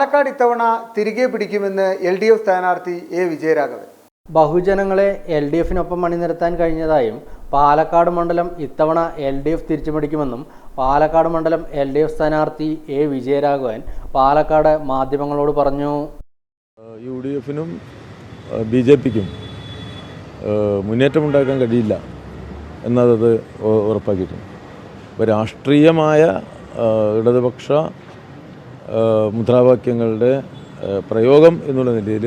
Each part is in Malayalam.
പാലക്കാട് ഇത്തവണ തിരികെ പിടിക്കുമെന്ന് LDF സ്ഥാനാർത്ഥി A. വിജയരാഘവൻ. ബഹുജനങ്ങളെ LDFനൊപ്പം അണിനിരത്താൻ കഴിഞ്ഞതായും പാലക്കാട് മണ്ഡലം ഇത്തവണ LDF തിരിച്ചുപിടിക്കുമെന്നും പാലക്കാട് മണ്ഡലം LDF സ്ഥാനാർത്ഥി A. വിജയരാഘവൻ പാലക്കാട് മാധ്യമങ്ങളോട് പറഞ്ഞു. UDFനും BJPക്കും മുന്നേറ്റമുണ്ടാക്കാൻ കഴിയില്ല എന്നത് ഉറപ്പാക്കിയിട്ടുണ്ട്. ഇപ്പോൾ രാഷ്ട്രീയമായ ഇടതുപക്ഷ മുദ്രാവാക്യങ്ങളുടെ പ്രയോഗം എന്നുള്ള നിലയിൽ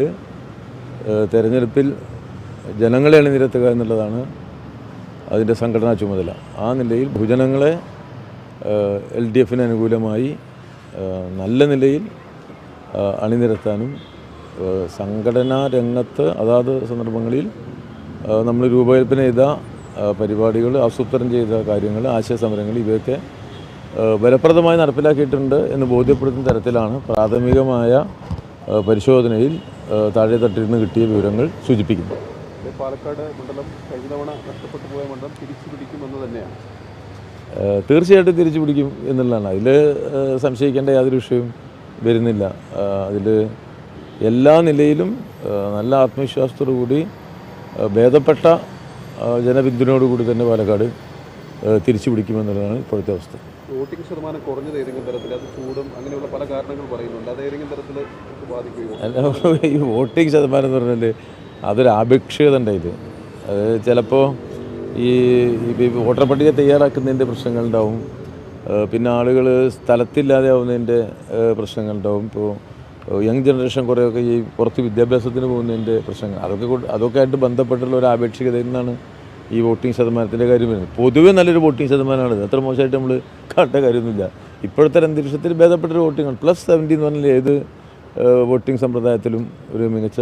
തെരഞ്ഞെടുപ്പിൽ ജനങ്ങളെ അണിനിരത്തുക എന്നുള്ളതാണ് അതിൻ്റെ സംഘടനാ ചുമതല. ആ നിലയിൽ ബഹുജനങ്ങളെ LDFന് അനുകൂലമായി നല്ല നിലയിൽ അണിനിരത്താനും സംഘടനാ രംഗത്ത് അതാത് സന്ദർഭങ്ങളിൽ നമ്മൾ രൂപകൽപ്പന ചെയ്ത പരിപാടികൾ, ആസൂത്രണം ചെയ്ത കാര്യങ്ങൾ, ആശയസമരങ്ങൾ ഇവയൊക്കെ ഫലപ്രദമായി നടപ്പിലാക്കിയിട്ടുണ്ട് എന്ന് ബോധ്യപ്പെടുത്തുന്ന തരത്തിലാണ് പ്രാഥമികമായ പരിശോധനയിൽ താഴെ തട്ടിൽ നിന്ന് കിട്ടിയ വിവരങ്ങൾ സൂചിപ്പിക്കുന്നത്. പാലക്കാട് മണ്ഡലം കഴിഞ്ഞ തവണ നഷ്ടപ്പെട്ടു പോയ മണ്ഡലം തിരിച്ചു പിടിക്കുമെന്ന് തന്നെയാണ്. തീർച്ചയായിട്ടും തിരിച്ചു പിടിക്കും എന്നുള്ളതാണ്. അതിൽ സംശയിക്കേണ്ട യാതൊരു വിഷയവും വരുന്നില്ല. അതിൽ എല്ലാ നിലയിലും നല്ല ആത്മവിശ്വാസത്തോടു കൂടി ഭേദപ്പെട്ട ജനപിന്തുണയോടുകൂടി തന്നെ പാലക്കാട് തിരിച്ചു പിടിക്കുമെന്നുള്ളതാണ് ഇപ്പോഴത്തെ അവസ്ഥ. വോട്ടിംഗ് ശതമാനം കുറഞ്ഞത് ഏതെങ്കിലും തരത്തിൽ, അത് ചൂടും അങ്ങനെയുള്ള പല കാരണങ്ങൾ പറയുന്നുണ്ട്, അത് ഏതെങ്കിലും തരത്തിൽ ബാധിക്കുകയോ? ഈ വോട്ടിംഗ് ശതമാനം എന്ന് പറഞ്ഞാൽ അതൊരു ആപേക്ഷികത ഉണ്ടായത്. അത് ചിലപ്പോൾ ഈ വോട്ടർ പട്ടിക തയ്യാറാക്കുന്നതിൻ്റെ പ്രശ്നങ്ങളുണ്ടാവും, പിന്നെ ആളുകൾ സ്ഥലത്തില്ലാതെ ആവുന്നതിൻ്റെ പ്രശ്നങ്ങളുണ്ടാവും. ഇപ്പോൾ യങ് ജനറേഷൻ കുറേയൊക്കെ ഈ പുറത്ത് വിദ്യാഭ്യാസത്തിന് പോകുന്നതിൻ്റെ പ്രശ്നങ്ങൾ, അതൊക്കെ ആയിട്ട് ബന്ധപ്പെട്ടുള്ള ഒരു ആപേക്ഷികതയിൽ നിന്നാണ് ഈ വോട്ടിംഗ് ശതമാനത്തിൻ്റെ കാര്യം വരുന്നത്. പൊതുവെ നല്ലൊരു വോട്ടിംഗ് ശതമാനമാണിത്. അത്ര മോശമായിട്ട് നമ്മൾ കാണേണ്ട കാര്യമൊന്നുമില്ല. ഇപ്പോഴത്തെ അന്തരീക്ഷത്തിൽ ഭേദപ്പെട്ടൊരു വോട്ടിംഗാണ്. +70 എന്ന് പറഞ്ഞാൽ ഏത് വോട്ടിംഗ് സമ്പ്രദായത്തിലും ഒരു മികച്ച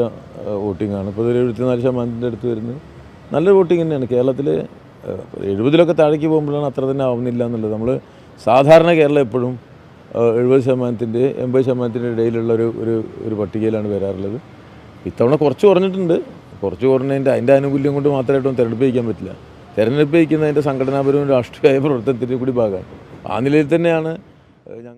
വോട്ടിംഗാണ്. ഇപ്പോൾ ഒരു 74% അടുത്ത് വരുന്നത് നല്ലൊരു വോട്ടിംഗ് തന്നെയാണ്. കേരളത്തിൽ 70 താഴേക്ക് പോകുമ്പോഴാണ് അത്ര തന്നെ ആവുന്നില്ല എന്നുള്ളത്. നമ്മൾ സാധാരണ കേരളം എപ്പോഴും 70%-ൻ്റെ 80%-ൻ്റെ ഇടയിലുള്ള ഒരു പട്ടികയിലാണ് വരാറുള്ളത്. ഇത്തവണ കുറച്ച് കുറഞ്ഞിട്ടുണ്ട്. കുറച്ച് കുറഞ്ഞതിൻ്റെ അതിൻ്റെ ആനുകൂല്യം കൊണ്ട് മാത്രമായിട്ടൊന്നും തിരഞ്ഞെടുപ്പ് ജയിക്കാൻ പറ്റില്ല. തിരഞ്ഞെടുപ്പ് ജയിക്കുന്നതിൻ്റെ സംഘടനാപരവും രാഷ്ട്രീയ പ്രവർത്തനത്തിൻ്റെ കൂടി ഭാഗമാണ്. ആ നിലയിൽ തന്നെയാണ് ഞങ്ങൾ